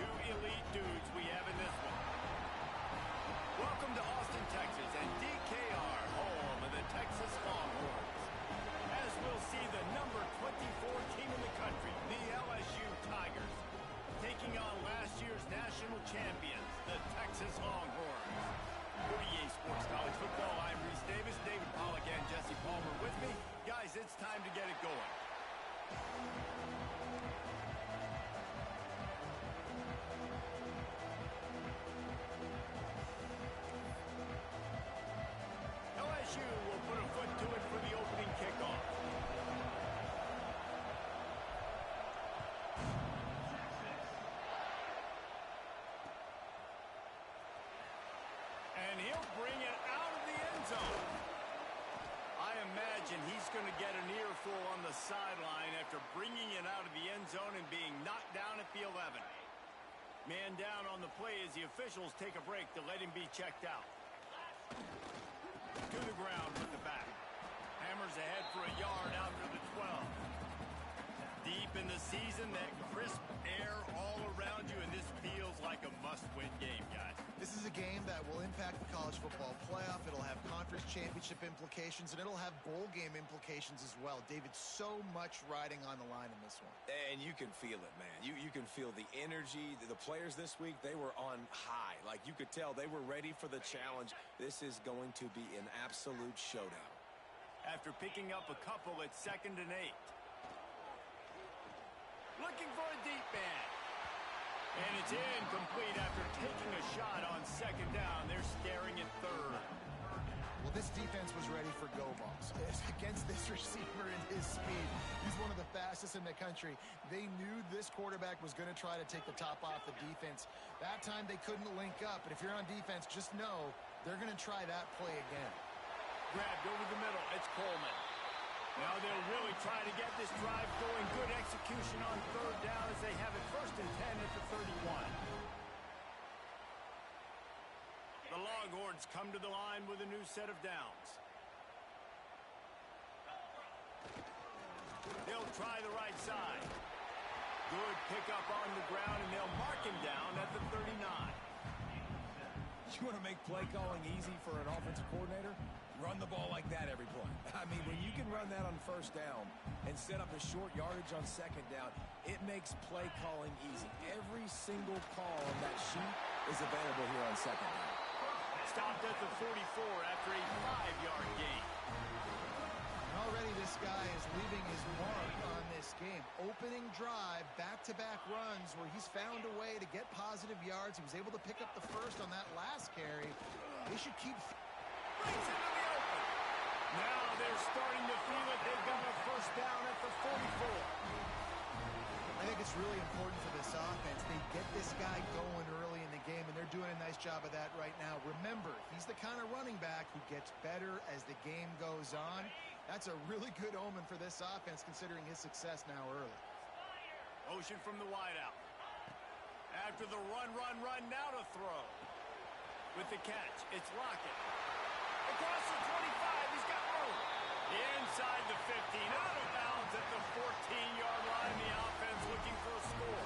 two elite dudes we have in this one. Welcome to Austin, Texas, and DKR, home of the Texas Longhorns. As we'll see the number 24 team in the country, the LSU Tigers, taking on last year's national champions, the Texas Longhorns. For EA Sports College Football, I'm Reese Davis, David Pollack, and Jesse Palmer with me. Guys, it's time to get it going. LSU will put a foot to it for the opening kickoff. And he'll bring it out of the end zone. I imagine he's going to get an earful on the sideline after bringing it out of the end zone and being knocked down at the 11. Man down on the play as the officials take a break to let him be checked out. To the ground with the back. Hammers ahead for a yard out to the 12. Deep in the season, that crisp air all around you, and this feels like a must-win game, guys. This is a game that will impact the college football playoff. It'll have conference championship implications, and it'll have bowl game implications as well. David, so much riding on the line in this one. And you can feel it, man. You can feel the energy. The players this week, they were on high. Like, you could tell they were ready for the challenge. This is going to be an absolute showdown. After picking up a couple at 2nd and 8. Looking for a deep man. And it's incomplete after taking a shot on 2nd down. They're staring at 3rd. Well, this defense was ready for go balls. Against this receiver and his speed, he's one of the fastest in the country. They knew this quarterback was going to try to take the top off the defense. That time they couldn't link up, but if you're on defense, just know they're going to try that play again. Grabbed over the middle. It's Coleman. Now they'll really try to get this drive going. Good execution on 3rd down as they have it 1st and 10 at the 31. The Longhorns come to the line with a new set of downs. They'll try the right side. Good pickup on the ground, and they'll mark him down at the 39. You want to make play calling easy for an offensive coordinator? Run the ball like that every play. I mean, when you can run that on 1st down and set up a short yardage on 2nd down, it makes play calling easy. Every single call on that sheet is available here on 2nd down. Stopped at the 44 after a 5-yard gain. Already this guy is leaving his mark on this game. Opening drive, back-to-back runs where he's found a way to get positive yards. He was able to pick up the 1st on that last carry. They should keep... Brings it to the open. Now they're starting to feel it. They've got a 1st down at the 44. I think it's really important for this offense. They get this guy going early in the game, and they're doing a nice job of that right now. Remember, he's the kind of running back who gets better as the game goes on. That's a really good omen for this offense, considering his success now early. Motion from the wideout. After the run, now to throw. With the catch, it's Lockett. Across the 25, he's got room. Inside the 15, out of bounds at the 14-yard line. The offense looking for a score.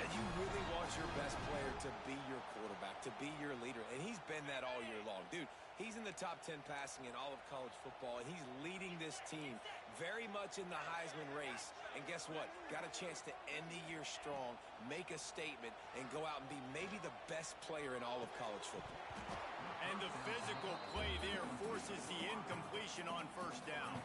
And you really want your best player to be your quarterback, to be your leader. And he's been that all year long. Dude, he's in the top 10 passing in all of college football, and he's leading this team very much in the Heisman race. And guess what? Got a chance to end the year strong, make a statement, and go out and be maybe the best player in all of college football. And the physical play there forces the incompletion on 1st down.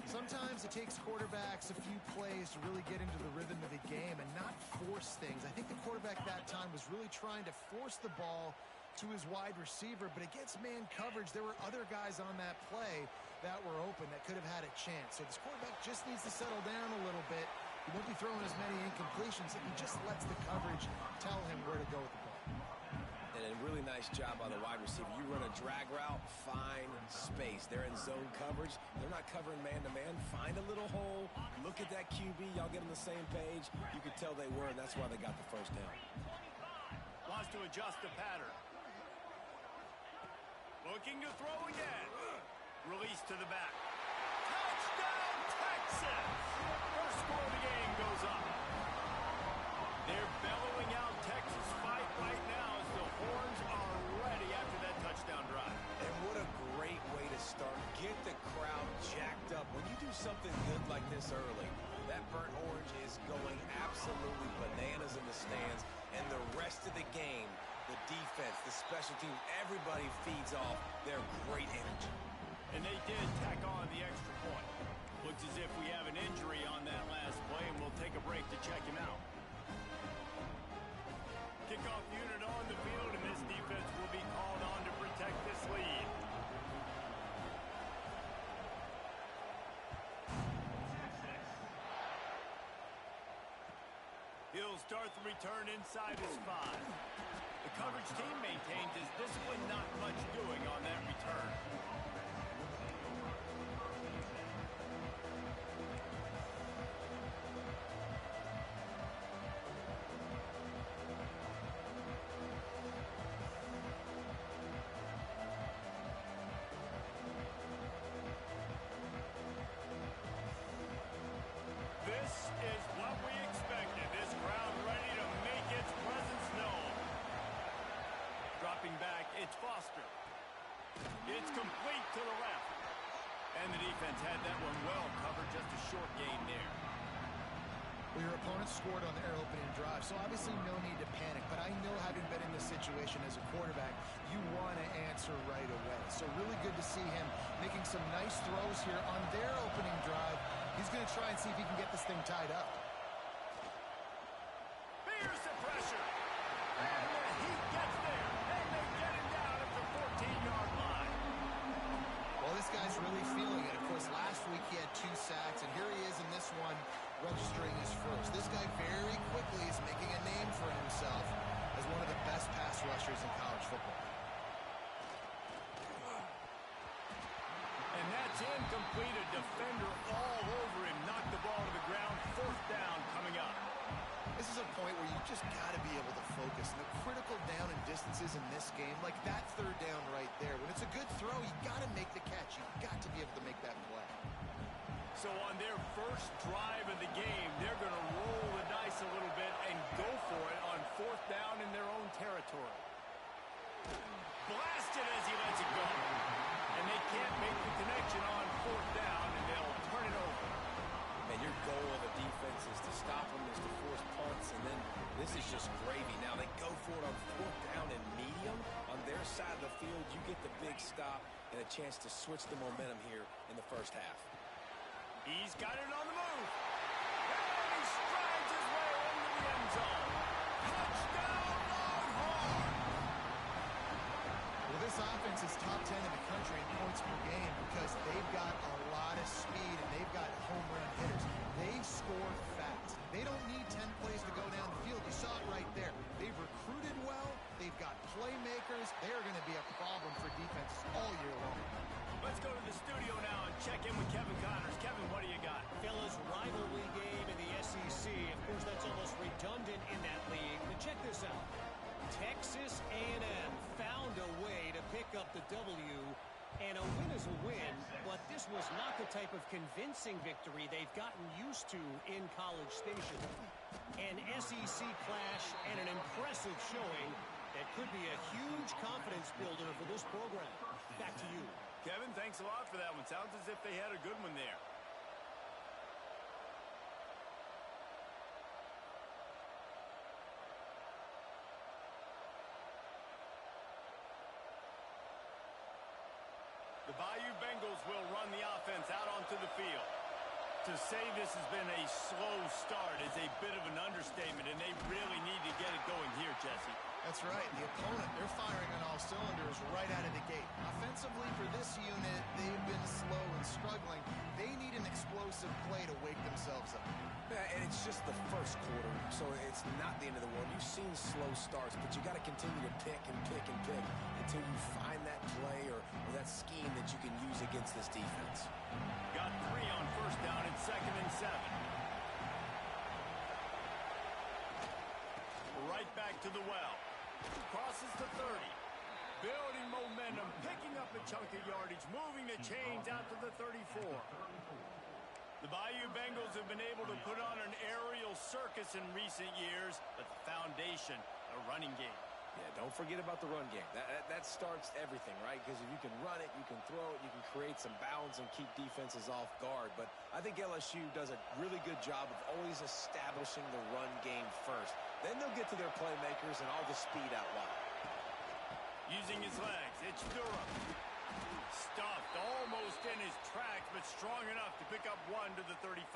Sometimes it takes quarterbacks a few plays to really get into the rhythm of the game and not force things. I think the quarterback that time was really trying to force the ball to his wide receiver, but against man coverage, there were other guys on that play that were open that could have had a chance. So this quarterback just needs to settle down a little bit. He won't be throwing as many incompletions if he just lets the coverage tell him where to go with the ball. And a really nice job by the wide receiver. You run a drag route, find space. They're in zone coverage. They're not covering man-to-man. Find a little hole. Look at that QB. Y'all get on the same page. You could tell they were, and that's why they got the 1st down. Wants to adjust the pattern. Looking to throw again. Release to the back. Touchdown, Texas! First score of the game goes up. They're bellowing out Texas fight right now as the horns are ready after that touchdown drive. And what a great way to start. Get the crowd jacked up. When you do something good like this early, that burnt orange is going absolutely bananas in the stands. And the rest of the game, the defense, the special teams, everybody feeds off their great energy. And they did tack on the extra point. Looks as if we have an injury on that last play, and we'll take a break to check him out. Kickoff unit on the field, and this defense will be called on to protect this lead. He'll start the return inside his 5. The coverage team maintains his discipline, not much doing on that return. This is what we expected. This crowd ready to make its presence known. Dropping back, it's Foster. It's complete to the left. And the defense had that one well covered, just a short gain there. Well, your opponent scored on their opening drive, so obviously no need to panic. But I know, having been in this situation as a quarterback, you want to answer right away. So really good to see him making some nice throws here on their opening drive. He's going to try and see if he can get this thing tied up. Here's the pressure. And the heat gets there. And they get him down at the 14-yard line. Well, this guy's really feeling it. Of course, last week he had 2 sacks, and here he is in this one, registering his first. This guy very quickly is making a name for himself as one of the best pass rushers in college football. And that's incomplete. A defender all over him. Knocked the ball to the ground. 4th down coming up. This is a point where you just got to be able to focus. And the critical down and distances in this game, like that 3rd down right there, when it's a good throw, you got to make the catch. You've got to be able to make that play. So on their first drive of the game, they're going to roll the dice a little bit and go for it on 4th down in their own territory. Blasted as he lets it go. And they can't make the connection on 4th down, and they'll turn it over. And your goal of the defense is to stop them, is to force punts, and then this is just gravy. Now they go for it on 4th down and medium. On their side of the field, you get the big stop and a chance to switch the momentum here in the first half. He's got it on the move. And he strides his way into the end zone. Touchdown, Longhorn! Well, this offense is top 10 in the country in points per game because they've got a lot of speed and they've got home run hitters. They score fast. They don't need 10 plays to go down the field. You saw it right there. They've recruited well. They've got playmakers. They're going to be a problem for defenses all year long. Let's go to the studio now and check in with Kevin Connors. Kevin, what do you got? Fellas, rivalry game in the SEC. Of course, that's almost redundant in that league. But check this out. Texas A&M found a way to pick up the W, and a win is a win, but this was not the type of convincing victory they've gotten used to in College Station. An SEC clash and an impressive showing that could be a huge confidence builder for this program. Back to you. Kevin, thanks a lot for that one. Sounds as if they had a good one there. The Bayou Bengals will run the offense out onto the field. To say this has been a slow start is a bit of an understatement, and they really need to get it going here, Jesse. That's right. The opponent, they're firing on all cylinders right out of the gate. Offensively, for this unit, they've been slow and struggling. They need an explosive play to wake themselves up. Yeah, and it's just the first quarter, so it's not the end of the world. You've seen slow starts, but you got to continue to pick and pick and pick until you find that play or that scheme that you can use against this defense. Got 3 on 1st down and 2nd and 7. Right back to the well. Crosses the 30. Building momentum, picking up a chunk of yardage, moving the chains out to the 34. The Bayou Bengals have been able to put on an aerial circus in recent years, but the foundation, a running game. Yeah, don't forget about the run game. That starts everything, right? Because if you can run it, you can throw it, you can create some bounds and keep defenses off guard. But I think LSU does a really good job of always establishing the run game first. Then they'll get to their playmakers and all the speed out wide. Using his legs, it's Durham. Stuffed almost in his tracks, but strong enough to pick up one to the 35.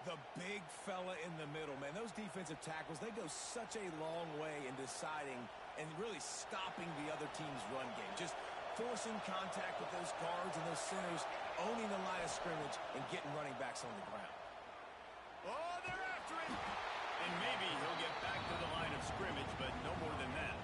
The big fella in the middle, man. Those defensive tackles, they go such a long way in deciding and really stopping the other team's run game. Just forcing contact with those guards and those centers, owning the line of scrimmage, and getting running backs on the ground. Oh, they're after it! And maybe he'll get back to the line of scrimmage, but no more than that.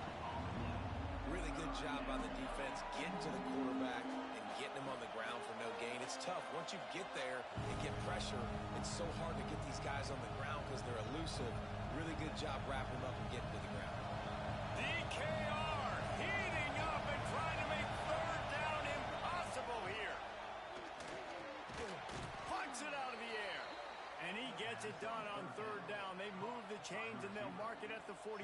Really good job by the defense getting to the quarterback and getting him on the ground for no gain. It's tough. Once you get there and get pressure, it's so hard to get these guys on the ground because they're elusive. Really good job wrapping them up and getting to the ground. DKR heating up and trying to make third down impossible here. Punts it out of the air. And he gets it done on third down. They move the chains and they'll mark it at the 44.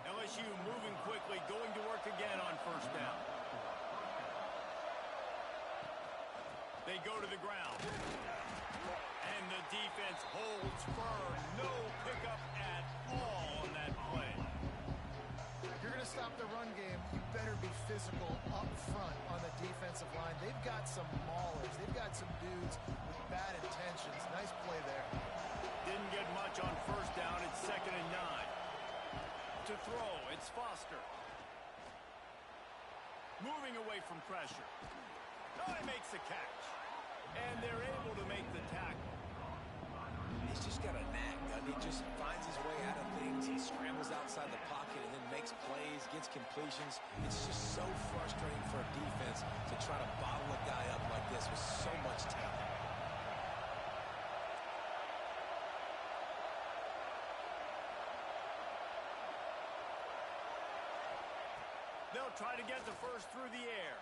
LSU moving quickly, going to work again on first down. They go to the ground. And the defense holds firm. No pickup at all on that play. If you're going to stop the run game, you better be physical up front on the defensive line. They've got some maulers. They've got some dudes with bad intentions. Nice play there. Didn't get much on first down. It's 2nd and 9. To throw, it's Foster. Moving away from pressure. Oh, he makes the catch. And they're able to make the tackle. He's just got a knack, doesn't he? Just finds his way out of things. He scrambles outside the pocket and then makes plays, gets completions. It's just so frustrating for a defense to try to bottle a guy up like this with so much talent. They'll try to get the first through the air.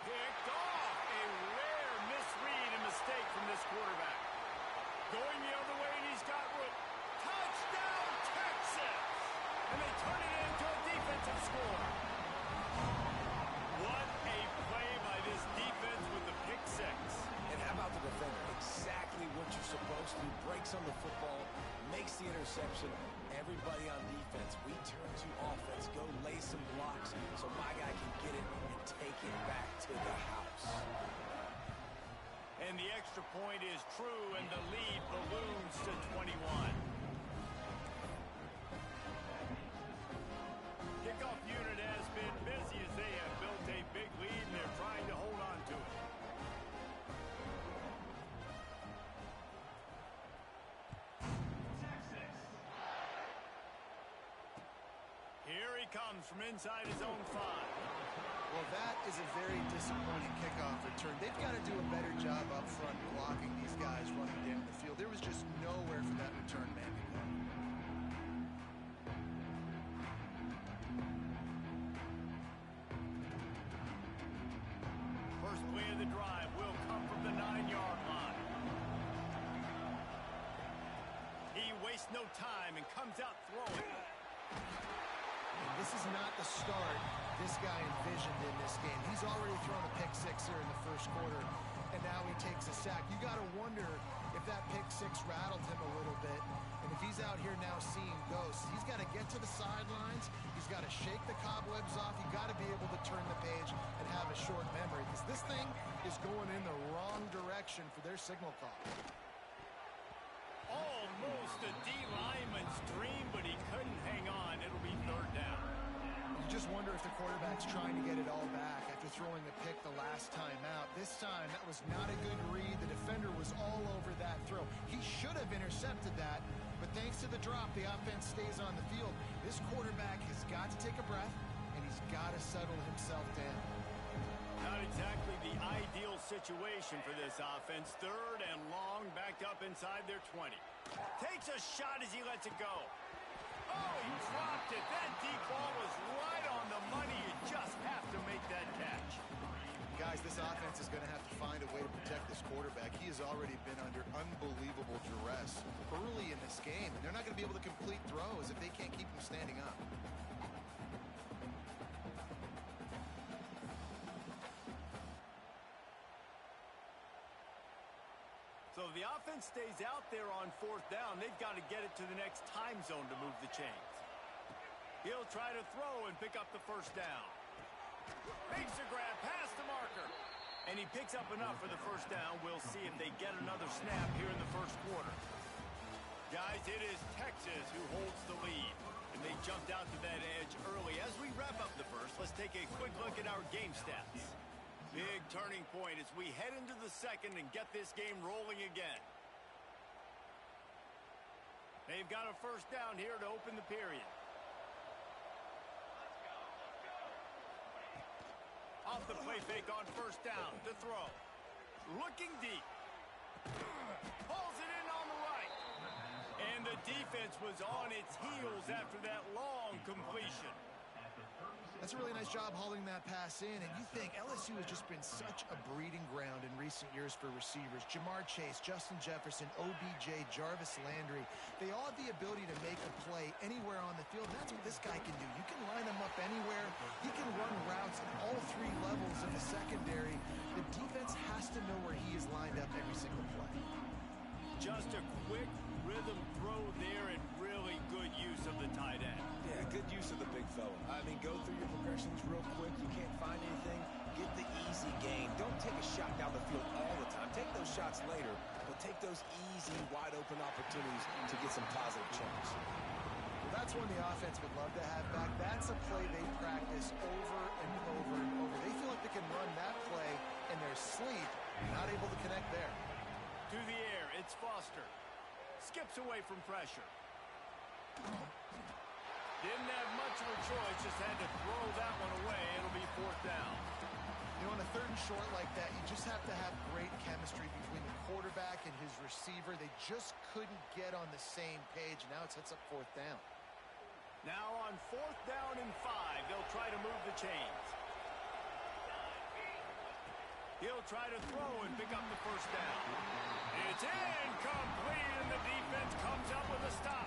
Picked off. A rare misread and mistake from this quarterback. Going the other way, and he's got room. Touchdown, Texas! And they turn it into a defensive score. What a play by this defense with the pick six. And how about the defender? Exactly what you're supposed to do. Breaks on the football, makes the interception. Everybody on defense, we turn to offense. Go lay some blocks so my guy can get it and take it back to the house. And the extra point is true, and the lead balloons to 21. Kickoff unit has been busy as they have built a big lead, and they're trying to hold on to it. Here he comes from inside his own 5. Well, that is a very disappointing kickoff return. They've got to do a better job up front blocking these guys running down the field. There was just nowhere for that return man to go. First play of the drive will come from the 9-yard line. He wastes no time and comes out throwing. This is not the start this guy envisioned in this game. He's already thrown a pick six here in the first quarter, and now he takes a sack. You got to wonder if that pick six rattled him a little bit, and if he's out here now seeing ghosts. He's got to get to the sidelines. He's got to shake the cobwebs off. You got to be able to turn the page and have a short memory, because this thing is going in the wrong direction for their signal call. Almost a D-lineman's dream, but he couldn't hang on. It'll be third down. You just wonder if the quarterback's trying to get it all back after throwing a pick the last time out. This time, that was not a good read. The defender was all over that throw. He should have intercepted that, but thanks to the drop, the offense stays on the field. This quarterback has got to take a breath, and he's got to settle himself down. Not exactly the ideal situation for this offense. Third and long, backed up inside their 20. Takes a shot as he lets it go. Oh, he dropped it. That deep ball was right on the money. You just have to make that catch. Guys, this offense is going to have to find a way way to protect this quarterback. He has already been under unbelievable duress early in this game, and they're not going to be able to complete throws if they can't keep him standing up. So if the offense stays out there on fourth down, they've got to get it to the next time zone to move the chains. He'll try to throw and pick up the first down. Makes a grab past the marker. And he picks up enough for the first down. We'll see if they get another snap here in the first quarter. Guys, it is Texas who holds the lead. And they jumped out to that edge early. As we wrap up the first, let's take a quick look at our game stats. Big turning point as we head into the second and get this game rolling again. They've got a first down here to open the period. Off the play fake on first down to throw. Looking deep. Pulls it in on the right. And the defense was on its heels after that long completion. That's a really nice job hauling that pass in, and you think LSU has just been such a breeding ground in recent years for receivers. Jamar Chase, Justin Jefferson, OBJ, Jarvis Landry. They all have the ability to make a play anywhere on the field. That's what this guy can do. You can line him up anywhere. He can run routes at all three levels of the secondary. The defense has to know where he is lined up every single play. Just a quick rhythm throw there and really good use of the tight end. Yeah, good use of the big fella. I mean, go through your progressions real quick. You can't find anything. Get the easy gain. Don't take a shot down the field all the time. Take those shots later, but take those easy, wide-open opportunities to get some positive chunks. Well, that's one the offense would love to have back. That's a play they practice over and over and over. They feel like they can run that play in their sleep, not able to connect there. To the air, it's Foster. Skips away from pressure. Didn't have much of a choice, just had to throw that one away. It'll be fourth down. You know, on a third and short like that, you just have to have great chemistry between the quarterback and his receiver. They just couldn't get on the same page. Now it sets up fourth down. Now on fourth down and 5, they'll try to move the chains. He'll try to throw and pick up the first down. It's incomplete, and the defense comes up with a stop.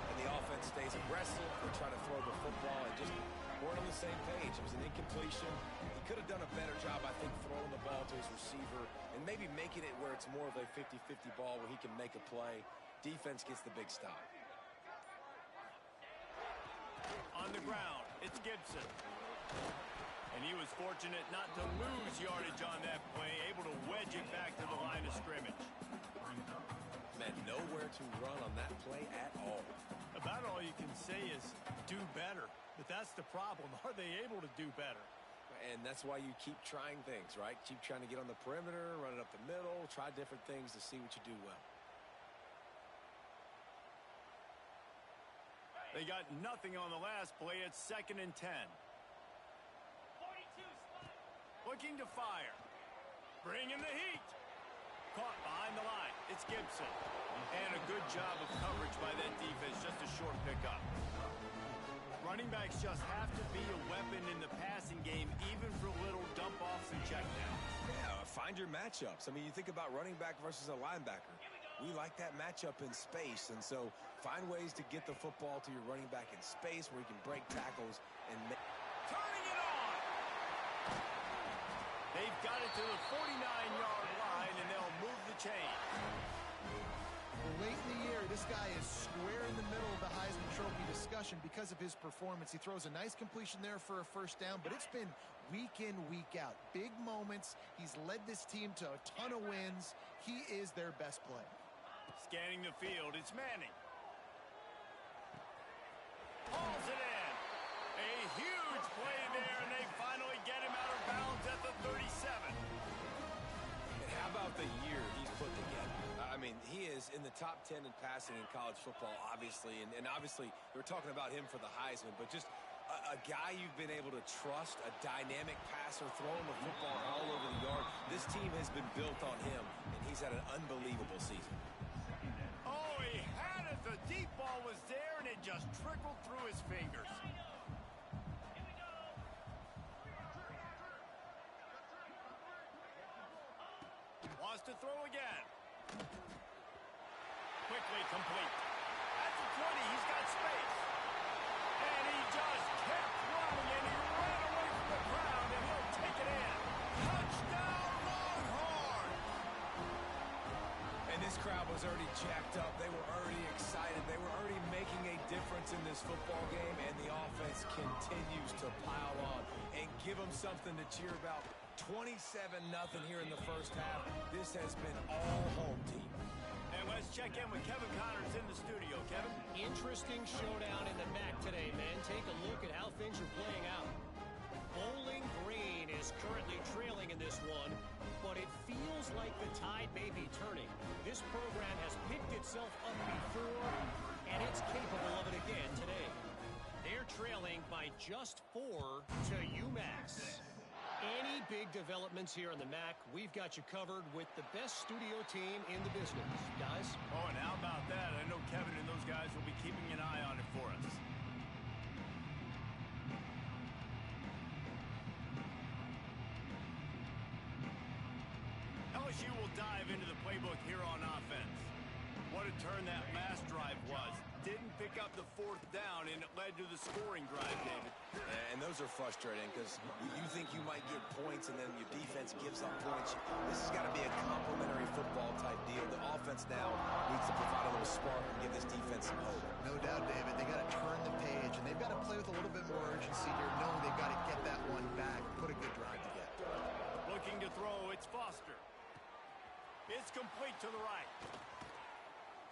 And the offense stays aggressive. They're trying to throw the football and just weren't on the same page. It was an incompletion. He could have done a better job, I think, throwing the ball to his receiver and maybe making it where it's more of a 50-50 ball where he can make a play. Defense gets the big stop. On the ground, it's Gibson. And he was fortunate not to lose yardage on that play, able to wedge it back to the line of scrimmage. Man, nowhere to run on that play at all. About all you can say is do better. But that's the problem. Are they able to do better? And that's why you keep trying things, right? Keep trying to get on the perimeter, run it up the middle, try different things to see what you do well. They got nothing on the last play. It's 2nd and 10. Looking to fire. Bringing the heat. Caught behind the line. It's Gibson. And a good job of coverage by that defense. Just a short pickup. Running backs just have to be a weapon in the passing game, even for little dump-offs and checkdowns. Yeah, find your matchups. I mean, you think about running back versus a linebacker. We like that matchup in space, and so find ways to get the football to your running back in space where you can break tackles and make... Turning it on! They've got it to the 49-yard line, and they'll move the chain. Late in the year, this guy is square in the middle of the Heisman Trophy discussion because of his performance. He throws a nice completion there for a first down, but it's been week in, week out. Big moments. He's led this team to a ton of wins. He is their best player. Scanning the field, it's Manning. Hauls it in. A huge play there, and they finally get him out of bounds at the 37. And how about the year he's put together? I mean, he is in the top 10 in passing in college football, obviously. And obviously, we're talking about him for the Heisman, but just a guy you've been able to trust, a dynamic passer, throwing the football all over the yard. This team has been built on him, and he's had an unbelievable season. Oh, he had it. The deep ball was there, and it just trickled through his fingers. has to throw again. Quickly complete. At the 20, he's got space. And he just kept running, and he ran away from the crowd, and he'll take it in. Touchdown, Longhorns! And this crowd was already jacked up. They were already excited. They were already making a difference in this football game, and the offense continues to pile on and give them something to cheer about. 27-0 here in the first half. This has been all home team. And let's check in with Kevin Connors in the studio. Kevin? Interesting showdown in the MAC today, man. Take a look at how things are playing out. Bowling Green is currently trailing in this one, but it feels like the tide may be turning. This program has picked itself up before, and it's capable of it again today. They're trailing by just 4 to UMass. Any big developments here in the MAC, we've got you covered with the best studio team in the business. Guys? Oh, and how about that? I know Kevin and those guys will be keeping an eye on it for us. LSU will dive into the playbook here on offense. What a turn that last drive was. Didn't pick up the 4th down, and it led to the scoring drive, David. And those are frustrating because you think you might get points and then your defense gives up points. This has got to be a complementary football type deal. The offense now needs to provide a little spark and give this defense some hope. No doubt, David. They got to turn the page, and they've got to play with a little bit more urgency here, knowing they've got to get that one back, put a good drive together. Looking to throw, it's Foster. It's complete to the right.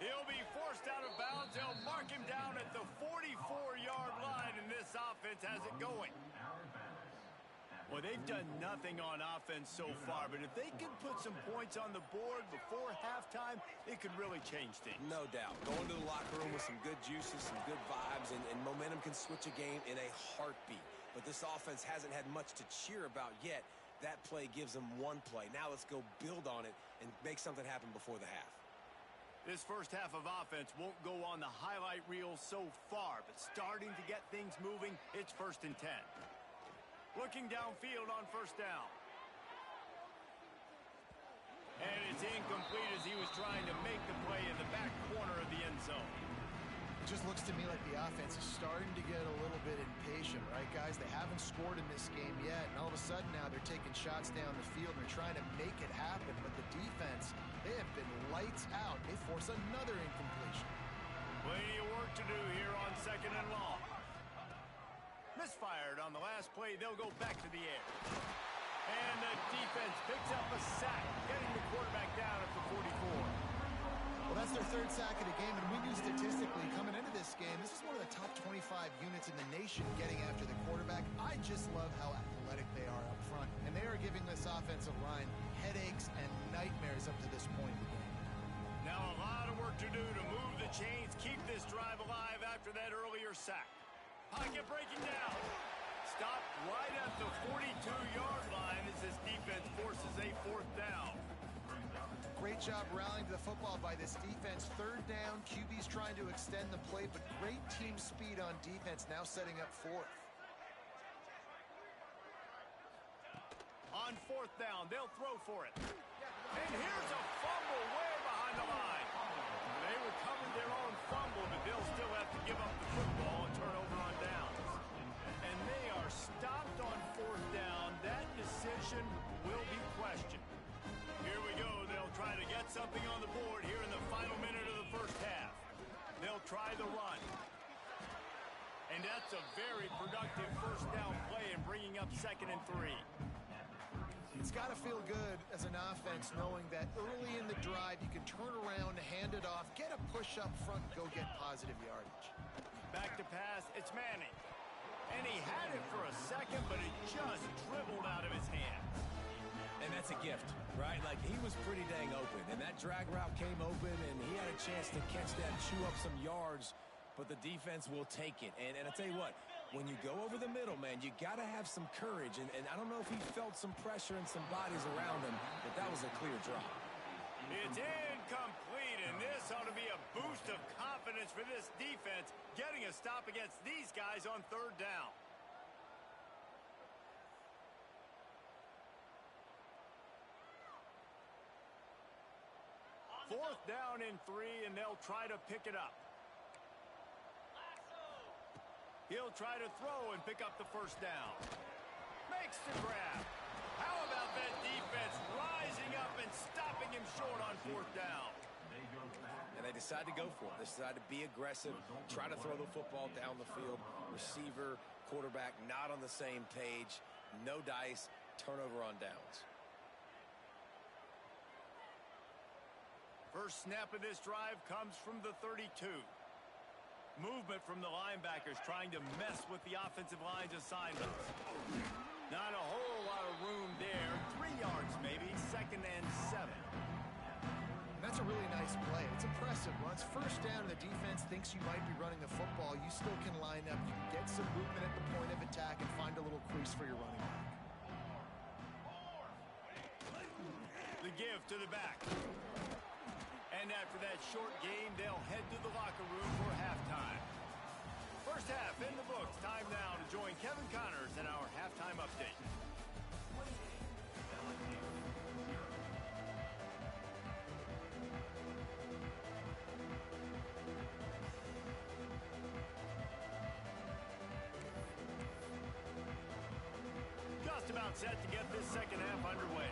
He'll be forced out of bounds. They'll mark him down at the 44-yard line, and this offense has it going. Well, they've done nothing on offense so far, but if they can put some points on the board before halftime, it could really change things. No doubt. Going to the locker room with some good juices, some good vibes, and momentum can switch a game in a heartbeat. But this offense hasn't had much to cheer about yet. That play gives them one play. Now let's go build on it and make something happen before the half. This first half of offense won't go on the highlight reel so far, but starting to get things moving, it's 1st and 10. Looking downfield on 1st down. And it's incomplete as he was trying to make the play in the back corner of the end zone. It just looks to me like the offense is starting to get a little bit impatient, right, guys? They haven't scored in this game yet, and all of a sudden now they're taking shots down the field. They're trying to make it happen, but the defense, they have been lights out. They force another incompletion. Plenty of work to do here on 2nd and long. Misfired on the last play. They'll go back to the air. And the defense picks up a sack, getting the quarterback down at the 44. Well, that's their 3rd sack of the game, and we knew statistically coming into this game, this is one of the top 25 units in the nation getting after the quarterback. I just love how athletic they are up front, and they are giving this offensive line headaches and nightmares up to this point in the game. Now a lot of work to do to move the chains, keep this drive alive after that earlier sack. Pocket breaking down. Stopped right at the 42-yard line as this defense forces a 4th down. Great job rallying to the football by this defense. 3rd down, QB's trying to extend the play, but great team speed on defense, now setting up 4th. On 4th down, they'll throw for it. And here's a fumble way behind the line. They recovered their own fumble, but they'll still have to give up the football and turn over on downs. And they are stopped on 4th down. That decision will be questioned. Here we go. They'll try to get something on the board here in the final minute of the first half. They'll try the run. And that's a very productive 1st down play and bringing up 2nd and 3. It's got to feel good as an offense knowing that early in the drive you can turn around, hand it off, get a push up front, and go get positive yardage. Back to pass, it's Manning. And he had it for a second, but it just dribbled out of his hands. And that's a gift, right? Like, he was pretty dang open, and that drag route came open, and he had a chance to catch that, chew up some yards, but the defense will take it. And I tell you what, when you go over the middle, man, you got to have some courage, and I don't know if he felt some pressure and some bodies around him, but that was a clear drop. It's incomplete, and this ought to be a boost of confidence for this defense, getting a stop against these guys on 3rd down. 4th down and 3, and they'll try to pick it up. He'll try to throw and pick up the 1st down. Makes the grab. How about that defense rising up and stopping him short on 4th down? And they decide to go for it. They decide to be aggressive, try to throw the football down the field. Receiver, quarterback not on the same page. No dice. Turnover on downs. First snap of this drive comes from the 32. Movement from the linebackers trying to mess with the offensive line's assignments. Not a whole lot of room there. 3 yards maybe, 2nd and 7. And that's a really nice play. It's impressive. Once 1st down and the defense thinks you might be running the football, you still can line up. You can get some movement at the point of attack and find a little crease for your running back. The give to the back. And after that short game, they'll head to the locker room for halftime. First half in the books. Time now to join Kevin Connors in our halftime update. Just about set to get this 2nd half underway.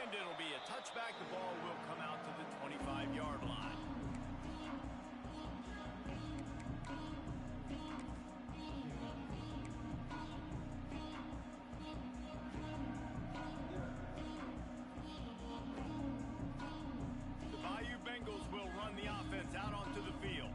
And it'll be a touchback. The ball will come out to the 25-yard line. The Bayou Bengals will run the offense out onto the field.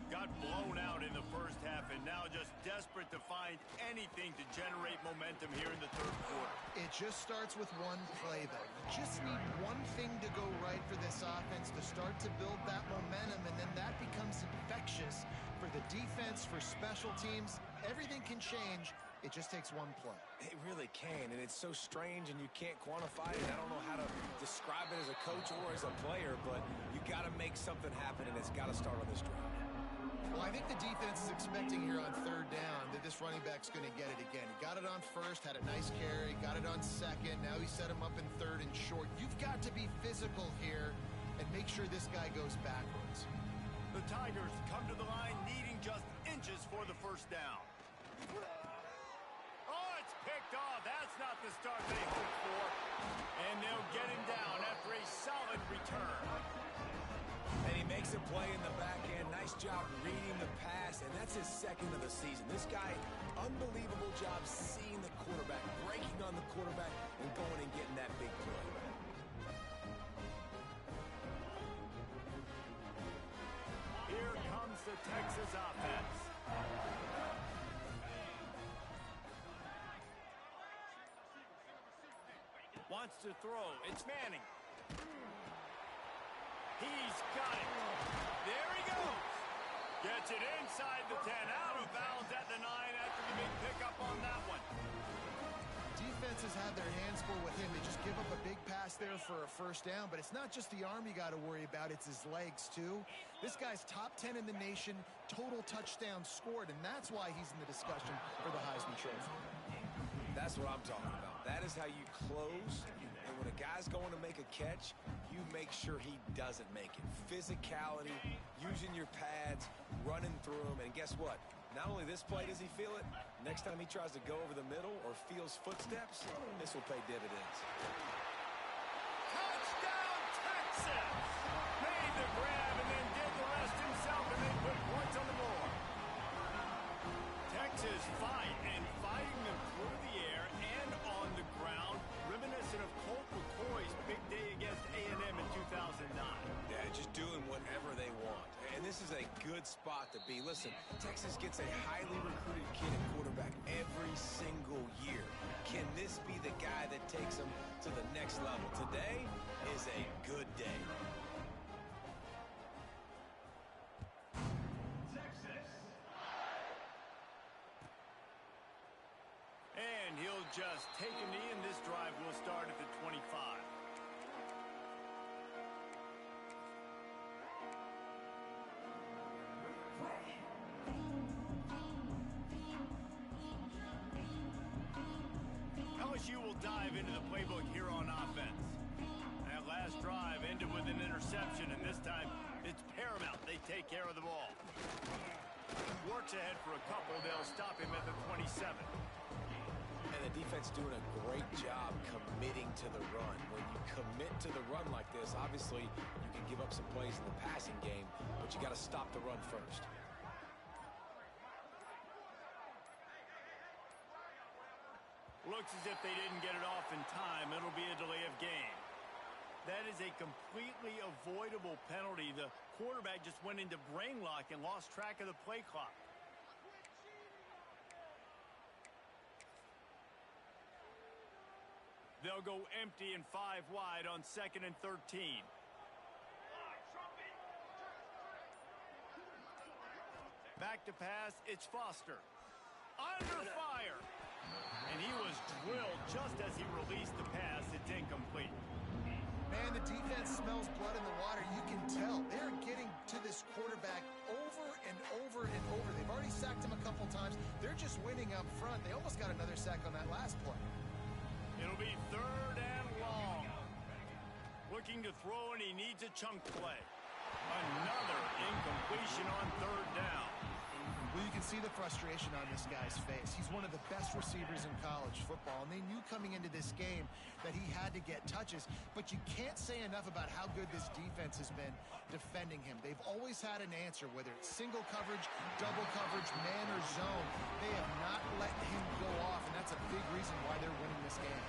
Got blown out in the 1st half and now just desperate to find anything to generate momentum here in the 3rd quarter. It just starts with one play, though. You just need one thing to go right for this offense to start to build that momentum, and then that becomes infectious for the defense, for special teams. Everything can change. It just takes one play. It really can, and it's so strange, and you can't quantify it. I don't know how to describe it as a coach or as a player, but you got to make something happen, and it's got to start on this drive. Well, I think the defense is expecting here on 3rd down that this running back's going to get it again. He got it on 1st, had a nice carry, got it on 2nd. Now he set him up in 3rd and short. You've got to be physical here and make sure this guy goes backwards. The Tigers come to the line needing just inches for the 1st down. Oh, it's picked off. That's not the start they hoped for. And they'll get him down after a solid return. And he makes a play in the back end. Nice job reading the pass, and that's his 2nd of the season. This guy, unbelievable job seeing the quarterback, breaking on the quarterback, and going and getting that big play. Here comes the Texas offense. Wants to throw. It's Manning. He's got it. There he goes. Gets it inside the 10. Out of bounds at the 9 after the big pickup on that one. Defenses have their hands full with him. They just give up a big pass there for a 1st down. But it's not just the arm you got to worry about. It's his legs, too. This guy's top 10 in the nation, total touchdowns scored, and that's why he's in the discussion for the Heisman Trophy. That's what I'm talking about. That is how you close. And when a guy's going to make a catch, you make sure he doesn't make it. Physicality, using your pads, running through them. And guess what? Not only this play does he feel it, next time he tries to go over the middle or feels footsteps, this will pay dividends. Touchdown, Texas! Made the grab and then did the rest himself and then put points on the board. Texas fighting them through the air and on the ground, reminiscent of Colt McCoy's big day against A&M in 2009. Yeah, just doing whatever they want. And this is a good spot to be. Listen, Texas gets a highly recruited kid at quarterback every single year. Can this be the guy that takes them to the next level? Today is a good day. And he'll just take a knee, and this drive will start at the 25. LSU will dive into the playbook here on offense. That last drive ended with an interception, and this time it's paramount they take care of the ball. Works ahead for a couple. They'll stop him at the 27. And the defense doing a great job committing to the run. When you commit to the run like this, obviously you can give up some plays in the passing game, but you got to stop the run first. Looks as if they didn't get it off in time. It'll be a delay of game. That is a completely avoidable penalty. The quarterback just went into brain lock and lost track of the play clock. They'll go empty and 5 wide on 2nd and 13. Back to pass, it's Foster. Under fire. And he was drilled just as he released the pass. It's incomplete. Man, the defense smells blood in the water. You can tell. They're getting to this quarterback over and over and over. They've already sacked him a couple times. They're just winning up front. They almost got another sack on that last play. It'll be 3rd and long. Looking to throw, and he needs a chunk play. Another incompletion on 3rd down. Well, you can see the frustration on this guy's face. He's one of the best receivers in college football, and they knew coming into this game that he had to get touches, but you can't say enough about how good this defense has been defending him. They've always had an answer, whether it's single coverage, double coverage, man or zone. They have not let him go off, and that's a big reason why they're winning this game.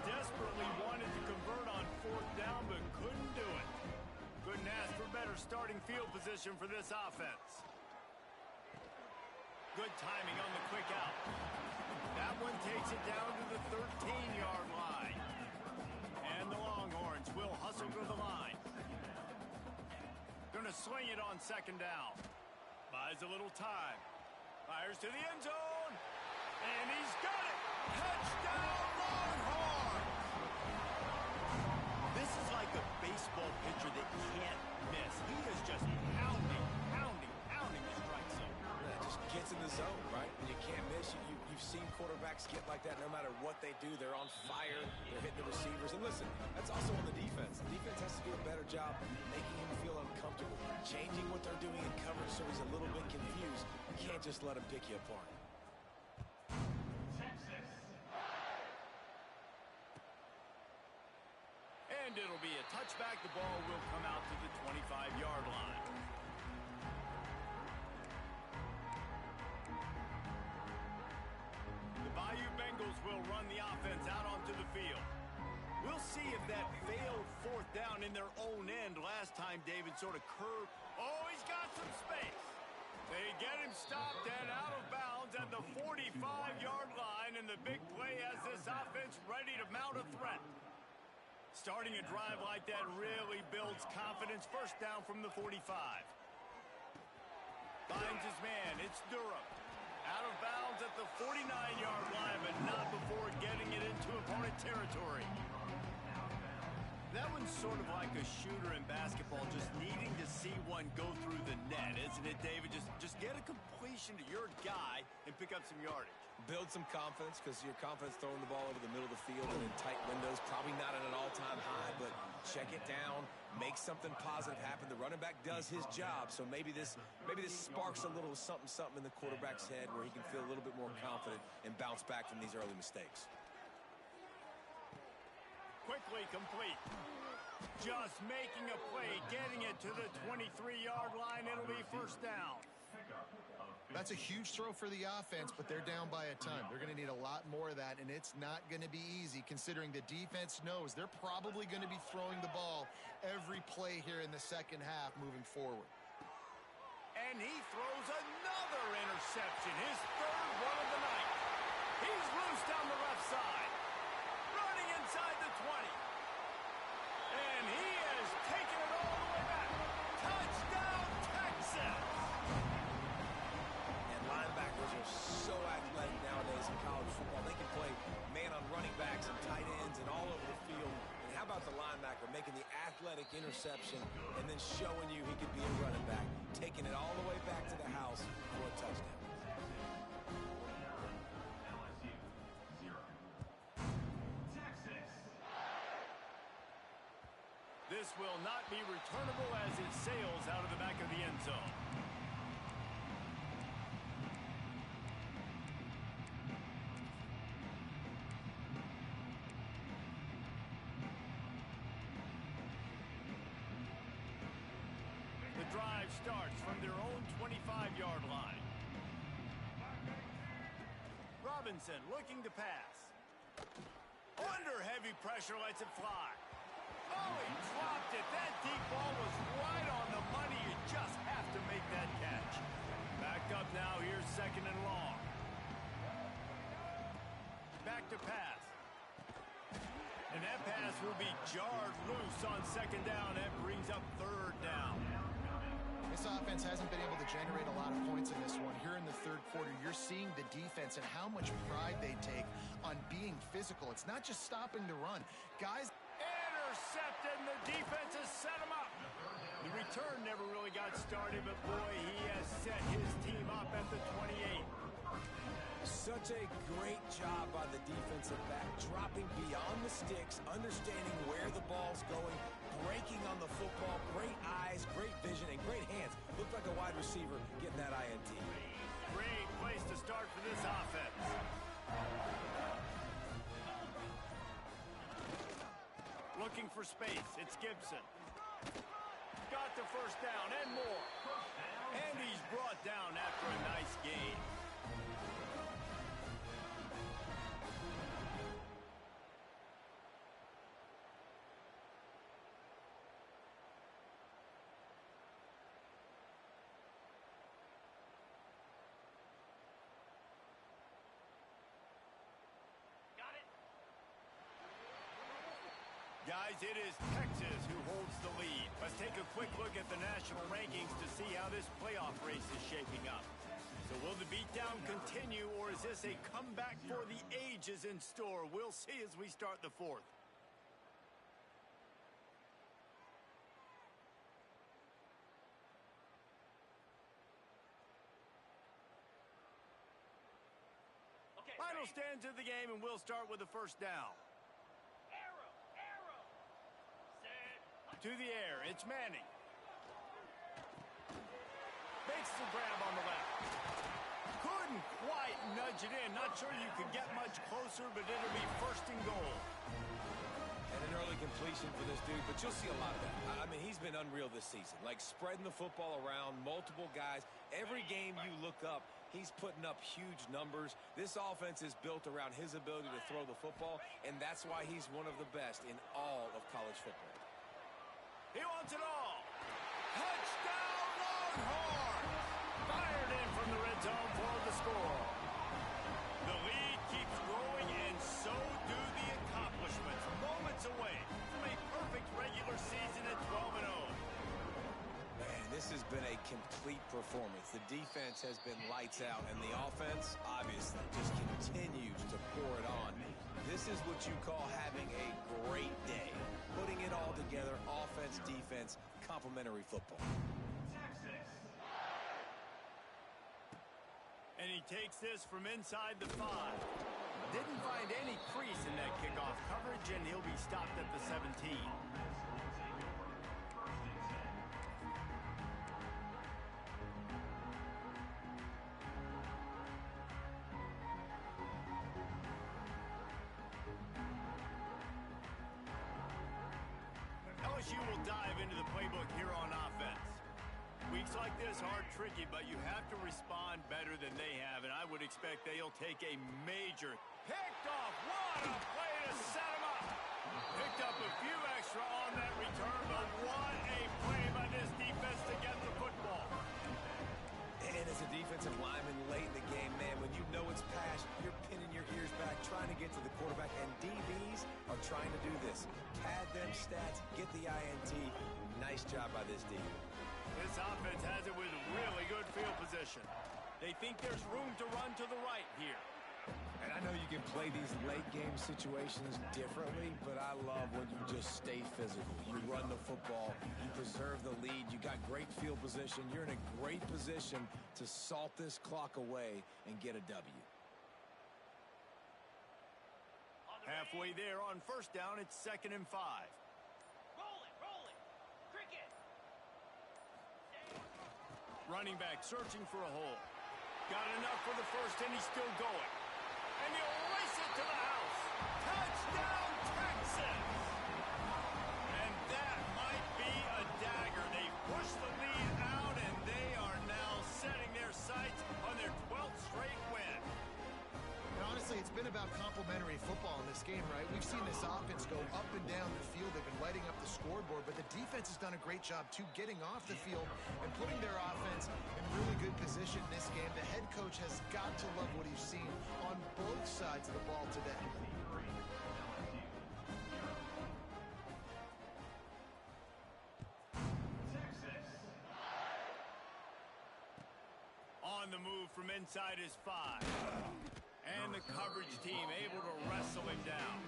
Desperately wanted to convert on 4th down, but couldn't do it. Couldn't ask for better starting field position for this offense. Good timing on the quick out. That one takes it down to the 13-yard line. And the Longhorns will hustle to the line. Gonna swing it on 2nd down. Buys a little time. Fires to the end zone. And he's got it. Touchdown, Longhorns! This is like a baseball pitcher that can't miss. He is just pounding the strike zone. Yeah, just gets in the zone, right? When you can't miss, you've seen quarterbacks get like that no matter what they do. They're on fire. They're hitting the receivers. And listen, that's also on the defense. The defense has to do a better job making him feel uncomfortable, changing what they're doing in coverage so he's a little bit confused. You can't just let him pick you apart. And it'll be a touchback. The ball will come out to the 25-yard line. The Bayou Bengals will run the offense out onto the field. We'll see if that failed 4th down in their own end last time David sort of curved. Oh, he's got some space. They get him stopped and out of bounds at the 45-yard line, and the big play has this offense ready to mount a threat. Starting a drive like that really builds confidence. 1st down from the 45. Finds his man. It's Durham. Out of bounds at the 49-yard line, but not before getting it into opponent territory. That one's sort of like a shooter in basketball, just needing to see one go through the net, isn't it, David? Just get a completion to your guy and pick up some yardage. Build some confidence, because your confidence throwing the ball over the middle of the field and in tight windows, probably not at an all-time high, but check it down, make something positive happen. The running back does his job, so maybe this sparks a little something in the quarterback's head where he can feel a little bit more confident and bounce back from these early mistakes. Quickly complete. Just making a play, getting it to the 23-yard line. It'll be 1st down. That's a huge throw for the offense, but they're down by a ton. They're going to need a lot more of that, and it's not going to be easy considering the defense knows they're probably going to be throwing the ball every play here in the 2nd half moving forward. And he throws another interception, his 3rd one of the night. He's loose down the left side, running inside the 20. And he has taken it all the way back. Touchdown, Texas! Linebackers are so athletic nowadays in college football. They can play man on running backs and tight ends and all over the field. And how about the linebacker making the athletic interception and then showing you he could be a running back, taking it all the way back to the house for a touchdown. This will not be returnable as it sails out of the back of the end zone. The drive starts from their own 25-yard line. Robinson looking to pass. Under heavy pressure, lets it fly. Oh, he dropped it. That deep ball was right on the money. You just have to make that catch. Back up now. Here's second and long. Back to pass. And that pass will be jarred loose on second down. That brings up third down. This offense hasn't been able to generate a lot of points in this one. Here in the third quarter, you're seeing the defense and how much pride they take on being physical. It's not just stopping the run. Guys... Intercepted, and the defense has set him up. The return never really got started, but boy, he has set his team up at the 28. Such a great job by the defensive back, dropping beyond the sticks, understanding where the ball's going, breaking on the football, great eyes, great vision, and great hands. Looked like a wide receiver getting that INT. Great place to start for this offense. Looking for space. It's Gibson. Got the first down and more. And he's brought down after a nice gain. Guys, it is Texas who holds the lead. Let's take a quick look at the national rankings to see how this playoff race is shaping up. So will the beatdown continue, or is this a comeback for the ages in store? We'll see as we start the fourth. Final stands of the game, and we'll start with the first down. To the air, it's Manning. Makes the grab on the left. Couldn't quite nudge it in. Not sure you could get much closer, but it'll be first and goal. And an early completion for this dude, but you'll see a lot of that. I mean, he's been unreal this season. Like spreading the football around, multiple guys. Every game you look up, he's putting up huge numbers. This offense is built around his ability to throw the football, and that's why he's one of the best in all of college football. He wants it all. Touchdown, Longhorns! Fired in from the red zone for the score. The lead keeps growing, and so do the accomplishments. Moments away from a perfect regular season at 12-0. Man, this has been a complete performance. The defense has been lights out, and the offense, obviously, just continues to pour it on. This is what you call having a great day. Putting it all together, offense, defense, complementary football. And he takes this from inside the 5. Didn't find any crease in that kickoff coverage, and he'll be stopped at the 17. LSU will dive into the playbook here on offense. Weeks like this are tricky, but you have to respond better than they have, and I would expect they'll take a major picked off. What a play to set him up. Picked up a few extra on that return, but what a play by this defense to get the football. And as a defensive lineman late in the game, man, when you know it's pass, you're pinning your ears back, trying to get to the quarterback, and DBs are trying to do this. Pad them stats, get the INT. Nice job by this D. This offense has it with really good field position. They think there's room to run to the right here. And I know you can play these late-game situations differently, but I love when you just stay physical. You run the football, you preserve the lead, you got great field position. You're in a great position to salt this clock away and get a W. Halfway there on first down, it's 2nd and 5. running back searching for a hole. Got enough for the first, and he's still going. And he'll race it to the house. Touchdown, Texas! And that might be a dagger. They push the lead out, and they are now setting their sights on their 12th straight win. And honestly, it's been about complementary football in this game, right? We've seen this offense go up and down the field. They've been lighting up the scoreboard, but the defense has done a great job, too, getting off the field and putting their offense in really good position in this game. The head coach has got to love what he's seen on both sides of the ball today. On the move from inside his 5. And the coverage team able to wrestle him down.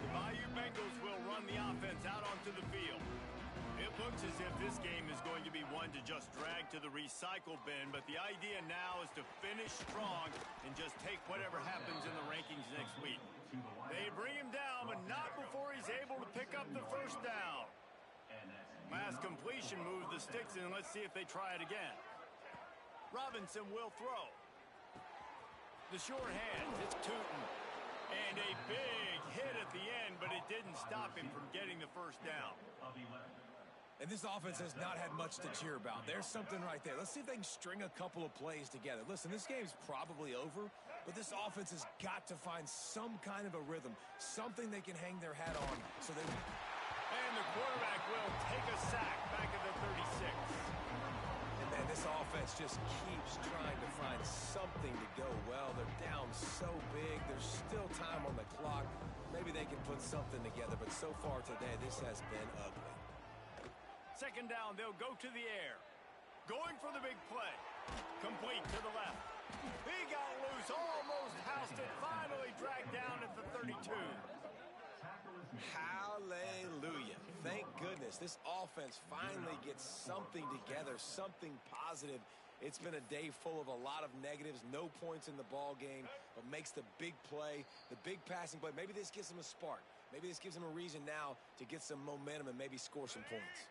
The Bayou Bengals will run the offense out onto the field. It looks as if this game is going to be one to just drag to the recycle bin, but the idea now is to finish strong and just take whatever happens in the rankings next week. They bring him down, but not before he's able to pick up the first down. Last completion moves the sticks in. Let's see if they try it again. Robinson will throw. The short hands, it's Tootin. And a big hit at the end, but it didn't stop him from getting the first down. And this offense has not had much to cheer about. There's something right there. Let's see if they can string a couple of plays together. Listen, this game's probably over, but this offense has got to find some kind of a rhythm, something they can hang their hat on. And the quarterback will take a sack back at the 36. And man, this offense just keeps trying to find something to go well. They're down so big. There's still time on the clock. Maybe they can put something together, but so far today, this has been ugly. Second down, they'll go to the air. Going for the big play. Complete to the left. He got loose, almost housed it, finally dragged down at the 32. Hallelujah. Thank goodness this offense finally gets something together, something positive. It's been a day full of a lot of negatives, no points in the ball game, but makes the big play, the big passing play. Maybe this gives them a spark. Maybe this gives them a reason now to get some momentum and maybe score some points.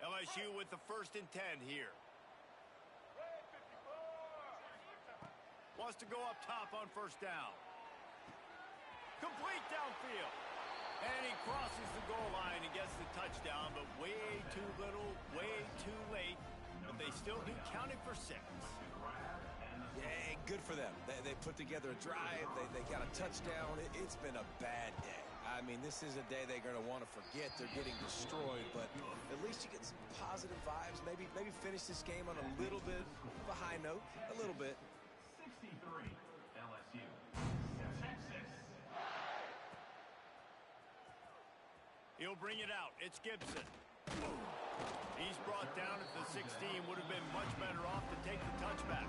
LSU with the 1st and 10 here. Wants to go up top on first down. Complete downfield. And he crosses the goal line and gets the touchdown, but way too little, way too late. But they still do count it for 6. Yeah, good for them. They put together a drive. They got a touchdown. It's been a bad day. I mean, this is a day they're going to want to forget. They're getting destroyed, but at least you get some positive vibes. Maybe finish this game on a little bit of a high note, a little bit. 63 LSU. Texas. He'll bring it out. It's Gibson. He's brought down at the 16. Would have been much better off to take the touchback.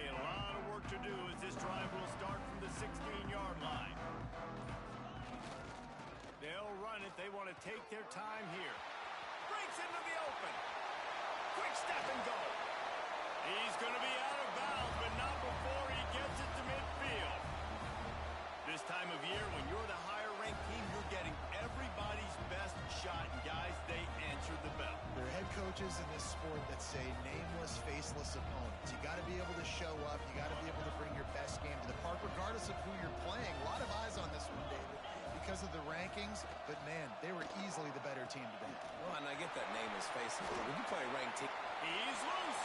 A lot of work to do as this drive will start from the 16-yard line. They'll run it. They want to take their time here. Breaks into the open. Quick step and go. He's going to be out of bounds, but not before he gets it to midfield. This time of year, when you're the higher-ranked team, you're getting everybody's best shot. And, guys, they answered the bell. There are head coaches in this sport that say nameless, faceless opponents. You got to be able to show up. You got to be able to bring your best game to the park, regardless of who you're playing. A lot of eyes on this one, David, because of the rankings. But, man, they were easily the better team today. Well, and I get that nameless, faceless. When you play a ranked team. He's loose.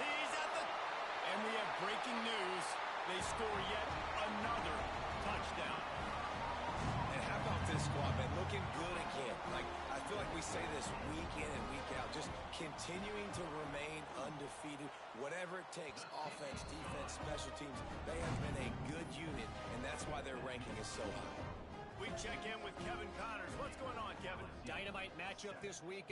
He's at the... And we have breaking news. They score yet another touchdown. And how about this squad, man? Looking good again. Like, I feel like we say this week in and week out. Just continuing to remain undefeated. Whatever it takes, offense, defense, special teams. They have been a good unit, and that's why their ranking is so high. We check in with Kevin Connors. What's going on, Kevin? Dynamite matchup this week.